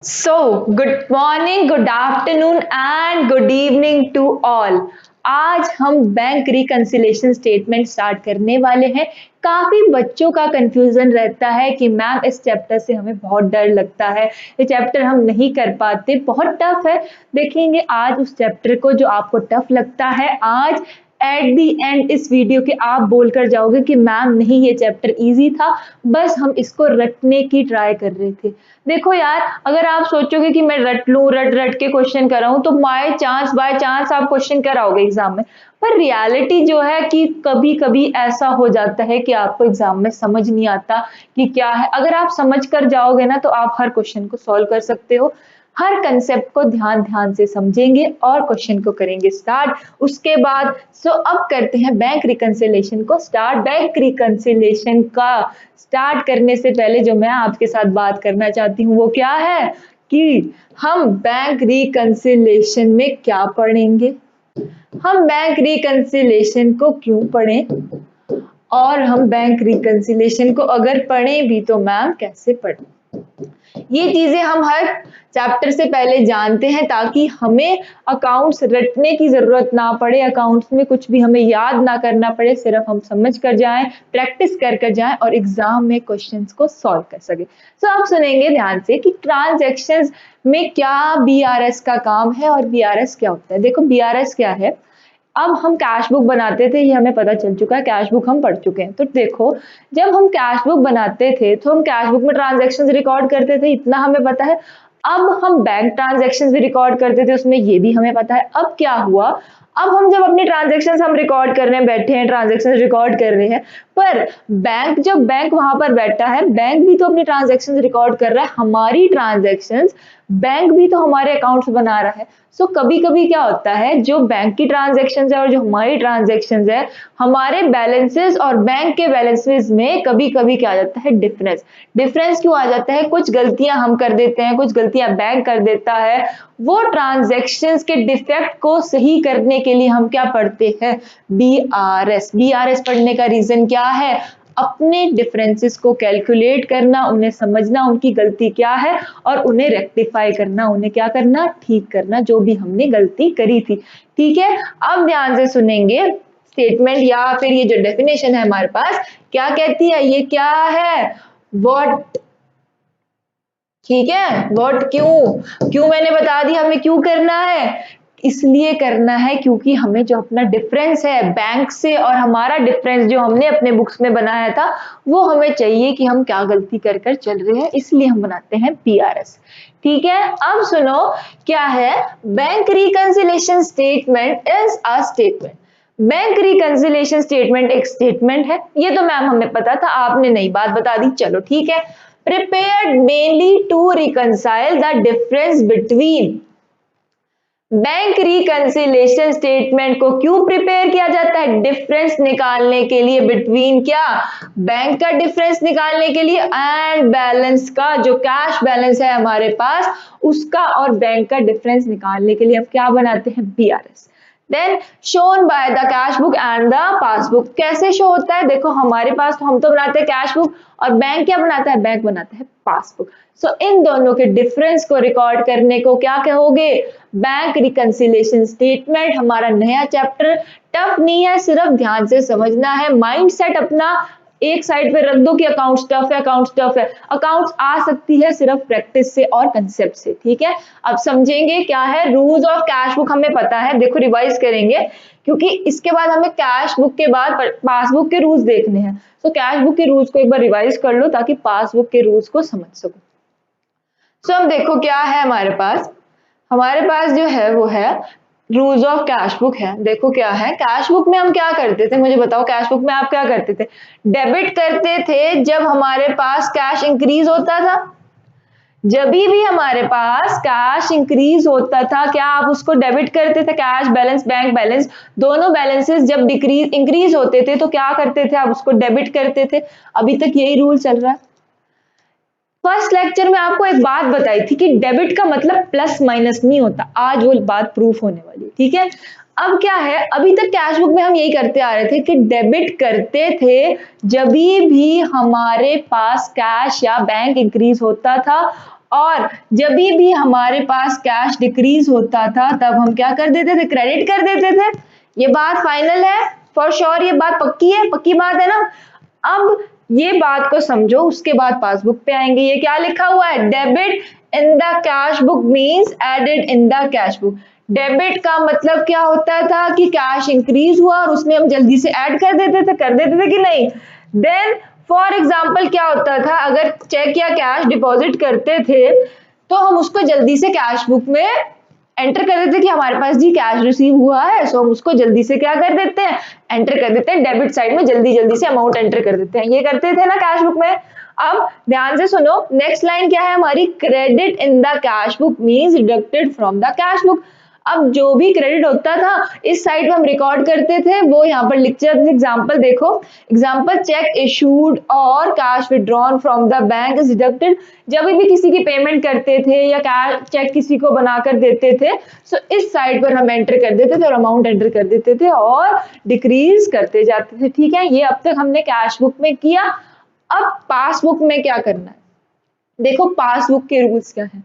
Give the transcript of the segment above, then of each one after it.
Good morning, good afternoon and good evening to all. आज हम bank reconciliation statement start करने वाले हैं। काफी बच्चों का कंफ्यूजन रहता है कि मैम इस चैप्टर से हमें बहुत डर लगता है, ये चैप्टर हम नहीं कर पाते, बहुत टफ है। देखेंगे आज उस चैप्टर को जो आपको टफ लगता है। आज एट दी एंड इस वीडियो के आप बोलकर जाओगे कि मैम नहीं, ये चैप्टर इजी था, बस हम इसको रटने की ट्राई कर रहे थे। देखो यार, अगर आप सोचोगे कि मैं रट लूं, रट रट के क्वेश्चन कराऊं, तो बाय चांस आप क्वेश्चन कराओगे एग्जाम में। पर रियलिटी जो है कि कभी कभी ऐसा हो जाता है कि आपको एग्जाम में समझ नहीं आता कि क्या है। अगर आप समझ कर जाओगे ना तो आप हर क्वेश्चन को सॉल्व कर सकते हो। हर कंसेप्ट को ध्यान ध्यान से समझेंगे और क्वेश्चन को करेंगे स्टार्ट। उसके बाद अब करते हैं बैंक रिकंसिलेशन को स्टार्ट। बैंक रिकंसिलेशन का स्टार्ट करने से पहले जो मैं आपके साथ बात करना चाहती हूँ वो क्या है कि हम बैंक रिकंसिलेशन में क्या पढ़ेंगे, हम बैंक रिकंसिलेशन को क्यों पढ़ें, और हम बैंक रिकंसिलेशन को अगर पढ़ें भी तो मैम कैसे पढ़ें। ये चीजें हम हर चैप्टर से पहले जानते हैं ताकि हमें अकाउंट्स रटने की जरूरत ना पड़े, अकाउंट्स में कुछ भी हमें याद ना करना पड़े, सिर्फ हम समझ कर जाएं, प्रैक्टिस कर जाएं और एग्जाम में क्वेश्चंस को सॉल्व कर सके। आप सुनेंगे ध्यान से कि ट्रांजैक्शंस में क्या बीआरएस का काम है और बीआरएस क्या होता है। देखो बीआरएस क्या है, अब हम कैश बुक बनाते थे, ये हमें पता चल चुका है, कैश बुक हम पढ़ चुके हैं। तो देखो, जब हम कैश बुक बनाते थे तो हम कैश बुक में ट्रांजैक्शंस रिकॉर्ड करते थे, इतना हमें पता है। अब हम बैंक ट्रांजैक्शंस भी रिकॉर्ड करते थे, उसमें ये भी हमें पता है। अब क्या हुआ, अब हम जब अपनी ट्रांजैक्शंस हम रिकॉर्ड करने बैठे हैं, ट्रांजैक्शंस रिकॉर्ड कर रहे हैं, पर जब बैंक वहां पर बैठा है, बैंक भी तो अपनी ट्रांजैक्शंस रिकॉर्ड कर रहा है, हमारी ट्रांजैक्शंस बैंक भी तो हमारे अकाउंट्स बना रहा है। कभी कभी क्या होता है, जो बैंक की ट्रांजैक्शंस है और जो हमारी ट्रांजैक्शंस है, हमारे बैलेंसेस और बैंक के बैलेंसेस में कभी कभी क्या आ जाता है, डिफरेंस। डिफरेंस क्यों आ जाता है, कुछ गलतियां हम कर देते हैं, कुछ गलतियां बैंक कर देता है। वो ट्रांजैक्शंस के डिफेक्ट को सही करने के लिए हम क्या पढ़ते हैं, बीआरएस। बीआरएस पढ़ने का रीजन क्या है, अपने डिफरेंसेस को कैलकुलेट करना, उन्हें समझना, उनकी गलती क्या है और उन्हें रेक्टिफाई करना, उन्हें क्या करना, ठीक करना, जो भी हमने गलती करी थी। ठीक है, अब ध्यान से सुनेंगे स्टेटमेंट या फिर ये जो डेफिनेशन है हमारे पास क्या कहती है, ये क्या है, व्हाट। ठीक है, व्हाट क्यों, क्यों मैंने बता दिया हमें क्यों करना है। इसलिए करना है क्योंकि हमें जो अपना डिफरेंस है बैंक से और हमारा डिफरेंस जो हमने अपने बुक्स में बनाया था, वो हमें चाहिए कि हम क्या गलती कर कर चल रहे हैं, इसलिए हम बनाते हैं बीआरएस। ठीक है, अब सुनो क्या है, bank reconciliation statement is a statement. Bank reconciliation statement एक स्टेटमेंट है, ये तो मैम हमें पता था, आपने नई बात बता दी, चलो ठीक है। prepared mainly to reconcile the difference between। Bank reconciliation statement को क्यों प्रिपेयर किया जाता है, डिफरेंस निकालने के लिए, बिटवीन क्या, बैंक का डिफरेंस निकालने के लिए एंड बैलेंस का, जो कैश बैलेंस है हमारे पास उसका और बैंक का डिफरेंस निकालने के लिए हम क्या बनाते हैं, BRS. Then shown by the cash book and the passbook. कैसे शो होता है, देखो हमारे पास तो हम तो बनाते हैं कैश बुक और बैंक क्या बनाता है, बैंक बनाता है पासबुक। इन दोनों के डिफरेंस को रिकॉर्ड करने को क्या कहोगे, बैंक रिकंसिलेशन स्टेटमेंट। हमारा नया चैप्टर टफ नहीं है, सिर्फ ध्यान से समझना है, माइंड सेट अपना एक साइड पे रख दो कि अकाउंट्स टफ है, अकाउंट्स टफ है। अकाउंट्स आ सकती है सिर्फ प्रैक्टिस से और कंसेप्ट से। ठीक है, अब समझेंगे क्या है रूल्स ऑफ कैश बुक, हमें पता है, देखो रिवाइज करेंगे क्योंकि इसके बाद हमें कैश बुक के बाद पासबुक के रूल्स देखने हैं। कैश बुक के रूल्स को एक बार रिवाइज कर लो ताकि पासबुक के रूल्स को समझ सको। अब देखो क्या है हमारे पास जो है वो है रूल्स ऑफ कैश बुक है। देखो क्या है, कैश बुक में हम क्या करते थे, मुझे बताओ, कैश बुक में आप क्या करते थे, डेबिट करते थे जब हमारे पास कैश इंक्रीज होता था। जब भी हमारे पास कैश इंक्रीज होता था, क्या आप उसको डेबिट करते थे, कैश बैलेंस बैंक बैलेंस दोनों बैलेंसेस जब डिक्रीज इंक्रीज होते थे तो क्या करते थे, आप उसको डेबिट करते थे। अभी तक यही रूल चल रहा है। फर्स्ट लेक्चर में आपको एक बात बताई थी कि डेबिट का मतलब प्लस माइनस नहीं होता, आज वो बात प्रूफ होने वाली। ठीक है, अब क्या है, अभी तक कैश बुक में हम यही करते आ रहे थे कि डेबिट करते थे जब भी हमारे पास कैश या बैंक इंक्रीज होता था और जब भी हमारे पास कैश डिक्रीज होता था तब हम क्या कर देते थे, क्रेडिट कर देते थे। ये बात फाइनल है, फॉर श्योर ये बात पक्की है, पक्की बात है ना। अब ये बात को समझो, उसके बाद पासबुक पे आएंगे। ये क्या लिखा हुआ है, debit in the cash book means added in the cash book. Debit का मतलब क्या होता था कि कैश इंक्रीज हुआ और उसमें हम जल्दी से ऐड कर देते थे कि नहीं। देन फॉर एग्जाम्पल क्या होता था, अगर चेक या कैश डिपॉजिट करते थे तो हम उसको जल्दी से कैश बुक में एंटर कर देते कि हमारे पास जी कैश रिसीव हुआ है, सो हम उसको जल्दी से क्या कर देते हैं, एंटर कर देते हैं डेबिट साइड में, जल्दी जल्दी से अमाउंट एंटर कर देते हैं। ये करते थे ना कैश बुक में। अब ध्यान से सुनो, नेक्स्ट लाइन क्या है हमारी, credit in the cash book means deducted from the cash book. अब जो भी क्रेडिट होता था इस साइड में हम रिकॉर्ड करते थे, वो यहाँ पर लिखते थे। एग्जाम्पल देखो, एग्जाम्पल चेक इशूड और cash withdrawn from the bank is deducted. जब भी किसी की पेमेंट करते थे या कैश चेक किसी को बनाकर देते थे, सो इस साइड पर हम एंटर कर देते थे और अमाउंट एंटर कर देते थे और डिक्रीज करते जाते थे। ठीक है, ये अब तक हमने कैश बुक में किया। अब पासबुक में क्या करना है, देखो पासबुक के रूल्स क्या है।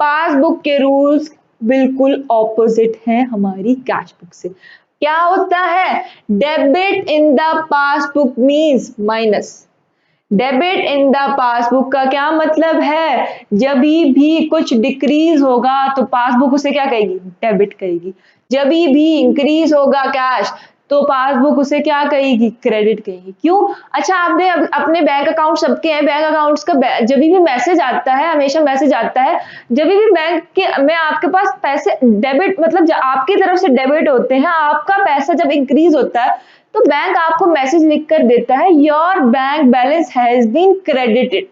पासबुक के रूल्स बिल्कुल ऑपोजिट है हमारी कैश बुक से। क्या होता है, debit in the passbook means minus. Debit in the passbook का क्या मतलब है, जब भी कुछ डिक्रीज होगा तो पासबुक उसे क्या कहेगी, डेबिट कहेगी। जब भी इंक्रीज होगा कैश तो पासबुक उसे क्या कहेगी, क्रेडिट कहेगी। क्यों, अच्छा आपने अपने बैंक अकाउंट सबके हैं, बैंक अकाउंट्स का जब भी मैसेज आता है, हमेशा मैसेज आता है जब भी बैंक के में आपके पास पैसे डेबिट मतलब आपकी तरफ से डेबिट होते हैं, आपका पैसा जब इंक्रीज होता है तो बैंक आपको मैसेज लिख कर देता है your bank balance has been credited.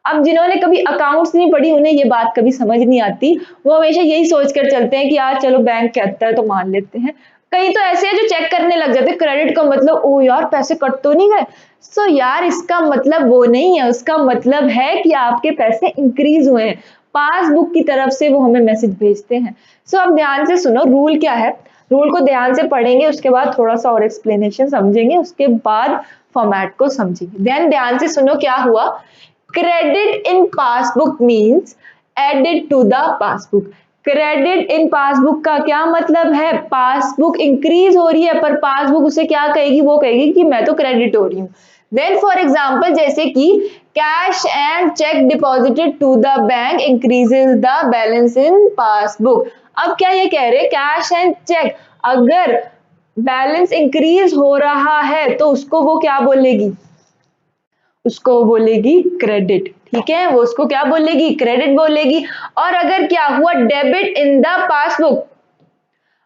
अब जिन्होंने कभी अकाउंट्स नहीं पढ़ी उन्हें ये बात कभी समझ नहीं आती, वो हमेशा यही सोचकर चलते हैं कि यार चलो बैंक कहता है तो मान लेते हैं। कई तो ऐसे हैं जो चेक करने लग जाते हैं, क्रेडिट का मतलब ओ यार पैसे कट तो नहीं गए। सो यार इसका मतलब वो नहीं है, उसका मतलब है कि आपके पैसे इंक्रीज हुए हैं। पासबुक की तरफ से वो हमें मैसेज भेजते हैं। सो अब ध्यान से सुनो, रूल क्या है, रूल को ध्यान से पढ़ेंगे, उसके बाद थोड़ा सा और एक्सप्लेनेशन समझेंगे, उसके बाद फॉर्मेट को समझेंगे। देन ध्यान से सुनो क्या हुआ, credit in passbook means added to the passbook. Credit in passbook का क्या मतलब है, पासबुक इंक्रीज हो रही है पर पासबुक उसे क्या कहेगी, वो कहेगी कि मैं तो क्रेडिट हो रही हूँ। देन फॉर एग्जाम्पल जैसे कि cash and cheque deposited to the bank increases the balance in passbook. अब क्या ये कह रहे, कैश एंड चेक अगर बैलेंस इंक्रीज हो रहा है तो उसको वो क्या बोलेगी, उसको बोलेगी क्रेडिट। ठीक है, वो उसको क्या बोलेगी, क्रेडिट बोलेगी। और अगर क्या हुआ, डेबिट इन द पासबुक,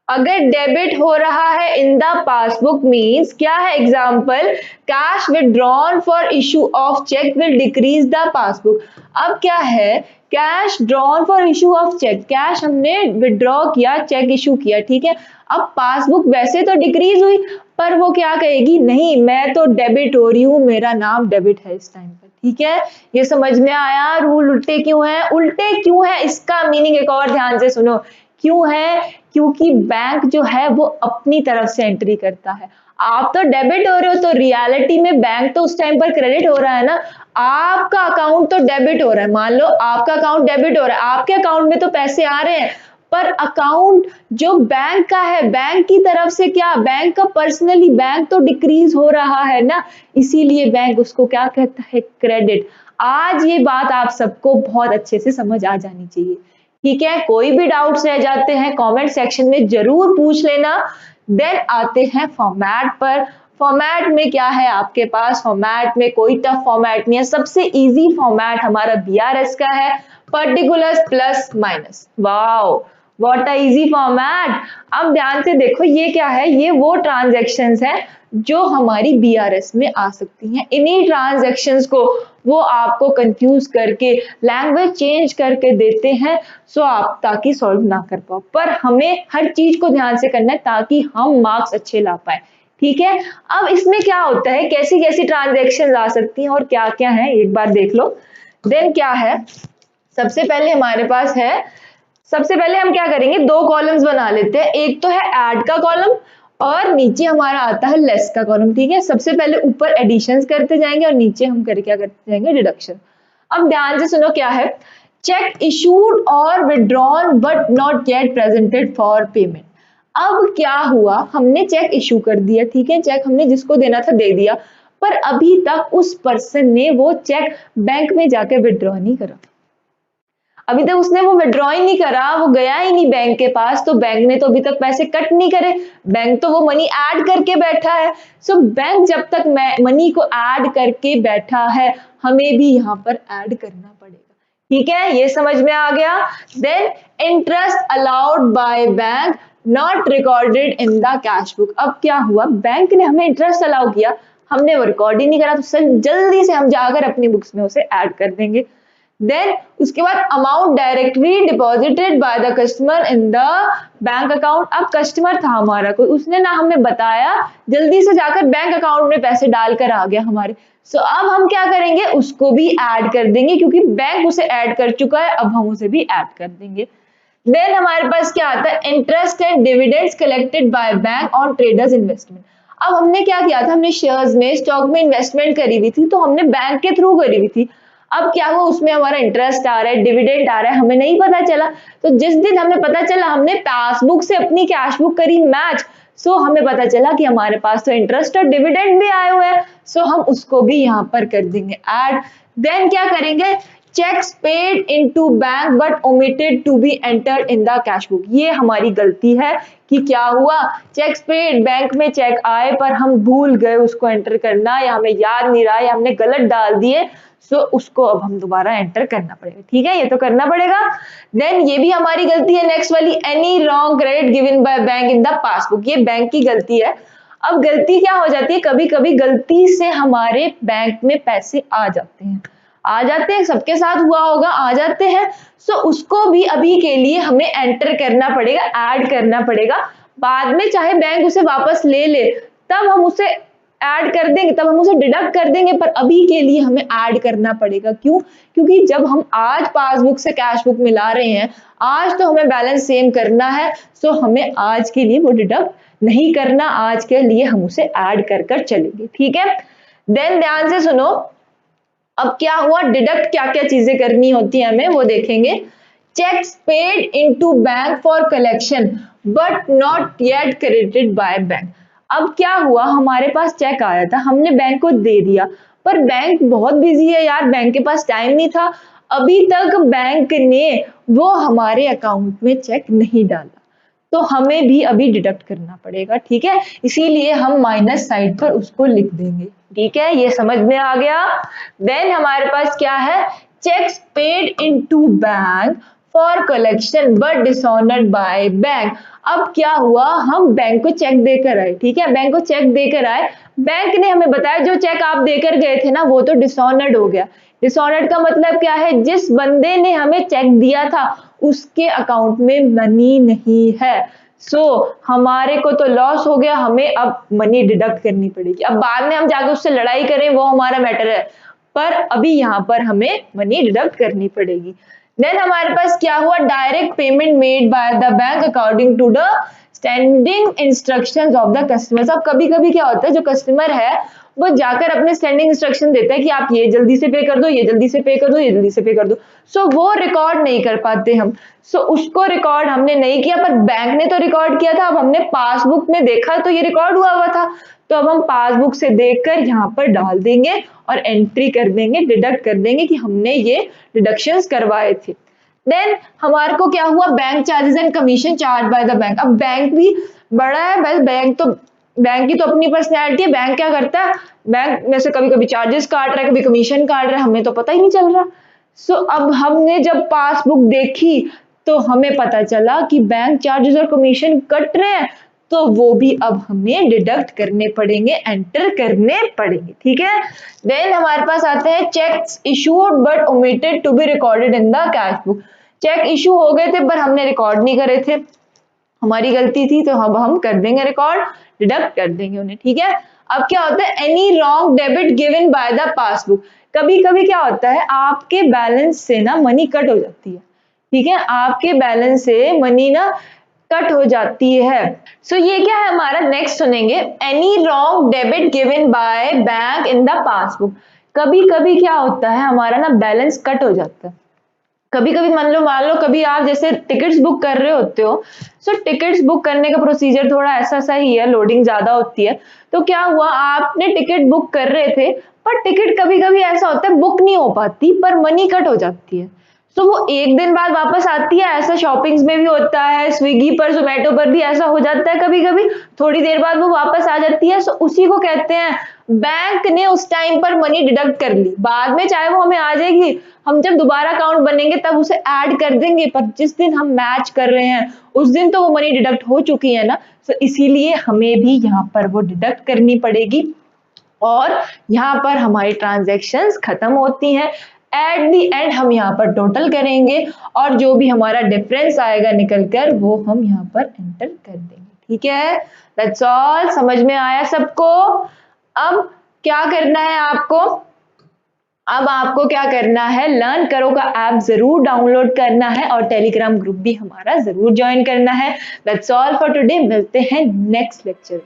अगर डेबिट हो रहा है इन द पासबुक मीन्स क्या है, example cash withdrawn for issue of cheque will decrease the passbook. अब क्या है, cash drawn for issue of cheque, cash हमने विड्रॉ किया, चेक इशू किया, ठीक है। अब पासबुक वैसे तो डिक्रीज हुई पर वो क्या कहेगी, नहीं मैं तो डेबिट हो रही हूँ, मेरा नाम डेबिट है इस टाइम पर। ठीक है, ये समझ में आया रूल उल्टे क्यों है, उल्टे क्यों है इसका मीनिंग एक और ध्यान से सुनो। क्यों है, क्योंकि बैंक जो है वो अपनी तरफ से एंट्री करता है। आप तो डेबिट हो रहे हो तो रियलिटी में बैंक तो उस टाइम पर क्रेडिट हो रहा है ना। आपका अकाउंट तो डेबिट हो रहा है, मान लो आपका अकाउंट डेबिट हो रहा है, आपके अकाउंट में तो पैसे आ रहे हैं, पर अकाउंट जो बैंक का है, बैंक की तरफ से क्या, बैंक का पर्सनली बैंक तो डिक्रीज हो रहा है ना, इसीलिए बैंक उसको क्या कहता है, क्रेडिट। आज ये बात आप सबको बहुत अच्छे से समझ आ जानी चाहिए। ठीक है, कोई भी डाउट्स रह जाते हैं कमेंट सेक्शन में जरूर पूछ लेना। देन आते हैं फॉर्मेट पर। फॉर्मेट में क्या है आपके पास, फॉर्मेट में कोई टफ फॉर्मेट नहीं है, सबसे इजी फॉर्मेट हमारा बीआरएस का है, particulars plus minus. Wow what a easy format. अब ध्यान से देखो ये क्या है, ये वो ट्रांजैक्शंस है जो हमारी बीआरएस में आ सकती हैं। इन्हीं ट्रांजैक्शंस को वो आपको कंफ्यूज करके लैंग्वेज चेंज करके देते हैं, सो आप ताकि सॉल्व ना कर पाओ, पर हमें हर चीज को ध्यान से करना है ताकि हम मार्क्स अच्छे ला पाए। ठीक है, अब इसमें क्या होता है, कैसी कैसी ट्रांजैक्शन आ सकती हैं और क्या क्या है एक बार देख लो। देन क्या है, सबसे पहले हमारे पास है, सबसे पहले हम क्या करेंगे, दो कॉलम्स बना लेते हैं, एक तो है ऐड का कॉलम और नीचे हमारा आता है लेस का कॉलम। ठीक है, सबसे पहले ऊपर एडिशंस करते जाएंगे और नीचे हम कर क्या करते जाएंगे, डिडक्शन। अब ध्यान से सुनो क्या है, चेक इशूड और withdrawn but not yet presented for payment. अब क्या हुआ, हमने चेक इशू कर दिया, ठीक है, चेक हमने जिसको देना था दे दिया, पर अभी तक उस पर्सन ने वो चेक बैंक में जाके विड्रॉ नहीं करा। अभी तक उसने वो विड्रॉ ही नहीं करा, वो गया ही नहीं बैंक के पास, तो बैंक ने तो अभी तक पैसे कट नहीं करे, बैंक तो वो मनी ऐड करके बैठा है। सो बैंक जब तक मनी को ऐड करके बैठा है, हमें भी यहाँ पर ऐड करना पड़ेगा, ठीक है, ये समझ में आ गया। Then interest allowed by bank not recorded in the cash book. अब क्या हुआ, बैंक ने हमें इंटरेस्ट अलाउ किया, हमने वो रिकॉर्ड ही नहीं करा, तो जल्दी से हम जाकर अपनी बुक्स में उसे ऐड कर देंगे। देन उसके बाद amount directly deposited by the customer in the bank account. अब कस्टमर था हमारा कोई, उसने ना हमें बताया, जल्दी से जाकर बैंक अकाउंट में पैसे डालकर आ गया हमारे। सो अब हम क्या करेंगे, उसको भी ऐड कर देंगे, क्योंकि बैंक उसे ऐड कर चुका है, अब हम उसे भी ऐड कर देंगे। देन हमारे पास क्या आता है, interest and dividends collected by bank on traders investment. अब हमने क्या किया था, हमने शेयर्स में, स्टॉक में इन्वेस्टमेंट करी हुई थी, तो हमने बैंक के थ्रू करी हुई थी। अब क्या हुआ, उसमें हमारा इंटरेस्ट आ रहा है, डिविडेंड आ रहा है, हमें नहीं पता चला। तो जिस दिन हमें पता चला, हमने पासबुक से अपनी कैश बुक करी मैच, सो हमें पता चला कि हमारे पास तो इंटरेस्ट और डिविडेंड भी आए हुए हैं, सो हम उसको भी यहाँ पर कर देंगे ऐड। देन क्या करेंगे, cheques paid into bank but omitted to be entered in the cash book. ये हमारी गलती है कि क्या हुआ, चेक्स पेड, बैंक में चेक आए पर हम भूल गए उसको एंटर करना, या हमें याद नहीं रहा, या हमने गलत डाल दिए, सो उसको अब हम दोबारा एंटर करना पड़ेगा, ठीक है, ये तो करना पड़ेगा। देन ये भी हमारी गलती है, नेक्स्ट वाली, any wrong credit given by bank in the passbook, ये बैंक की गलती है। अब गलती क्या हो जाती है, कभी कभी गलती से हमारे बैंक में पैसे आ जाते हैं, सबके साथ हुआ होगा, आ जाते हैं, सो उसको भी अभी के लिए हमें एंटर करना पड़ेगा, ऐड करना पड़ेगा। बाद में चाहे बैंक उसे वापस ले ले, तब हम उसे ऐड कर देंगे, तब हम उसे डिडक्ट कर देंगे, पर अभी के लिए हमें ऐड करना पड़ेगा। क्यों, क्योंकि जब हम आज पासबुक से कैश बुक मिला रहे हैं, आज तो हमें बैलेंस सेम करना है, सो हमें आज के लिए वो डिडक्ट नहीं करना, आज के लिए हम उसे ऐड कर कर चलेंगे, ठीक है। देन ध्यान से सुनो, अब क्या हुआ, डिडक्ट क्या क्या चीजें करनी होती है हमें वो देखेंगे। Checks paid into bank for collection but not yet credited by bank. अब क्या हुआ, हमारे पास चेक आया था, हमने बैंक को दे दिया, पर बैंक बहुत बिजी है यार, बैंक के पास टाइम नहीं था, अभी तक बैंक ने वो हमारे अकाउंट में चेक नहीं डाला, तो हमें भी अभी डिडक्ट करना पड़ेगा, ठीक है, इसीलिए हम माइनस साइड पर उसको लिख देंगे, ठीक है, ये समझ में आ गया। देन हमारे पास क्या है, checks paid into bank for collection but dishonoured by bank. अब क्या हुआ, हम बैंक को चेक देकर आए, ठीक है, बैंक को चेक देकर आए, बैंक ने हमें बताया जो चेक आप देकर गए थे ना, वो तो डिसऑनर्ड हो गया। डिसऑनर्ड का मतलब क्या है, जिस बंदे ने हमें चेक दिया था उसके अकाउंट में मनी नहीं है, सो हमारे को तो लॉस हो गया, हमें अब मनी डिडक्ट करनी पड़ेगी। अब बाद में हम जाकर उससे लड़ाई करें वो हमारा मैटर है, पर अभी यहाँ पर हमें मनी डिडक्ट करनी पड़ेगी। देन हमारे पास क्या हुआ, direct payment made by the bank according to the standing instructions of the customers. अब कभी कभी क्या होता है, जो कस्टमर है वो जाकर अपने स्टैंडिंग इंस्ट्रक्शन देता है कि आप ये जल्दी से पे कर दो, ये जल्दी से पे कर दो, ये जल्दी से पे कर दो, सो वो रिकॉर्ड नहीं कर पाते हम, सो उसको रिकॉर्ड हमने नहीं किया, पर बैंक ने तो रिकॉर्ड किया था, अब हमने पासबुक में देखा तो ये रिकॉर्ड हुआ हुआ था, तो अब हम पासबुक से देखकर यहाँ पर डाल देंगे और एंट्री कर देंगे, डिडक्ट कर देंगे कि हमने ये डिडक्शंस करवाए थे। देन हमारे को क्या हुआ, bank charges and commission charge by the bank. अब बैंक भी बड़ा है, बस बैंक की तो अपनी पर्सनैलिटी है, बैंक क्या करता है, बैंक में से कभी कभी चार्जेस काट रहा है, कभी कमीशन काट रहा है, हमें तो पता ही नहीं चल रहा। सो अब हमने जब पासबुक देखी तो हमें पता चला कि बैंक चार्जेस और कमीशन कट रहे हैं, तो वो भी अब हमें डिडक्ट करने पड़ेंगे, एंटर करने पड़ेंगे, ठीक है। देन हमारे पास आते हैं cheques issued but omitted to be recorded in the cash book. Cheque issue हो गए थे पर हमने रिकॉर्ड नहीं करे थे, हमारी गलती थी, तो अब हम कर देंगे रिकॉर्ड, डिडक्ट कर देंगे उन्हें, ठीक है। अब क्या होता है, any wrong debit given by the passbook. कभी कभी क्या होता है, आपके बैलेंस से ना मनी कट हो जाती है, ठीक है, आपके बैलेंस से मनी ना कट हो जाती है। सो ये क्या है हमारा, नेक्स्ट सुनेंगे, any wrong debit given by bank in the passbook. कभी कभी क्या होता है, हमारा ना बैलेंस कट हो जाता है, कभी कभी मान लो कभी आप जैसे टिकट्स बुक कर रहे होते हो, सो टिकट्स बुक करने का प्रोसीजर थोड़ा ऐसा सा ही है, लोडिंग ज्यादा होती है। तो क्या हुआ, आपने टिकट बुक कर रहे थे, पर टिकट कभी कभी ऐसा होता है बुक नहीं हो पाती, पर मनी कट हो जाती है। सो वो एक दिन बाद वापस आती है, ऐसा शॉपिंग्स में भी होता है, स्विगी पर जोमेटो पर भी ऐसा हो जाता है कभी कभी, थोड़ी देर बाद वो वापस आ जाती है। सो उसी को कहते हैं बैंक ने उस टाइम पर मनी डिडक्ट कर ली, बाद में चाहे वो हमें आ जाएगी, हम जब दोबारा अकाउंट बनेंगे तब उसे ऐड कर देंगे, पर जिस दिन हम मैच कर रहे हैं उस दिन तो वो मनी डिडक्ट हो चुकी है ना। तो इसीलिए हमें भी यहाँ पर वो डिडक्ट करनी पड़ेगी और यहाँ पर हमारी ट्रांजैक्शंस खत्म होती हैं। एट दी एंड हम यहाँ पर टोटल करेंगे और जो भी हमारा डिफरेंस आएगा निकल कर वो हम यहाँ पर एंटर कर देंगे। ठीक है, दैट्स ऑल। समझ में आया सबको? अब क्या करना है आपको, अब आपको क्या करना है, लर्न करो का ऐप जरूर डाउनलोड करना है और टेलीग्राम ग्रुप भी हमारा जरूर ज्वाइन करना है। दैट्स ऑल फॉर टुडे, मिलते हैं नेक्स्ट लेक्चर में।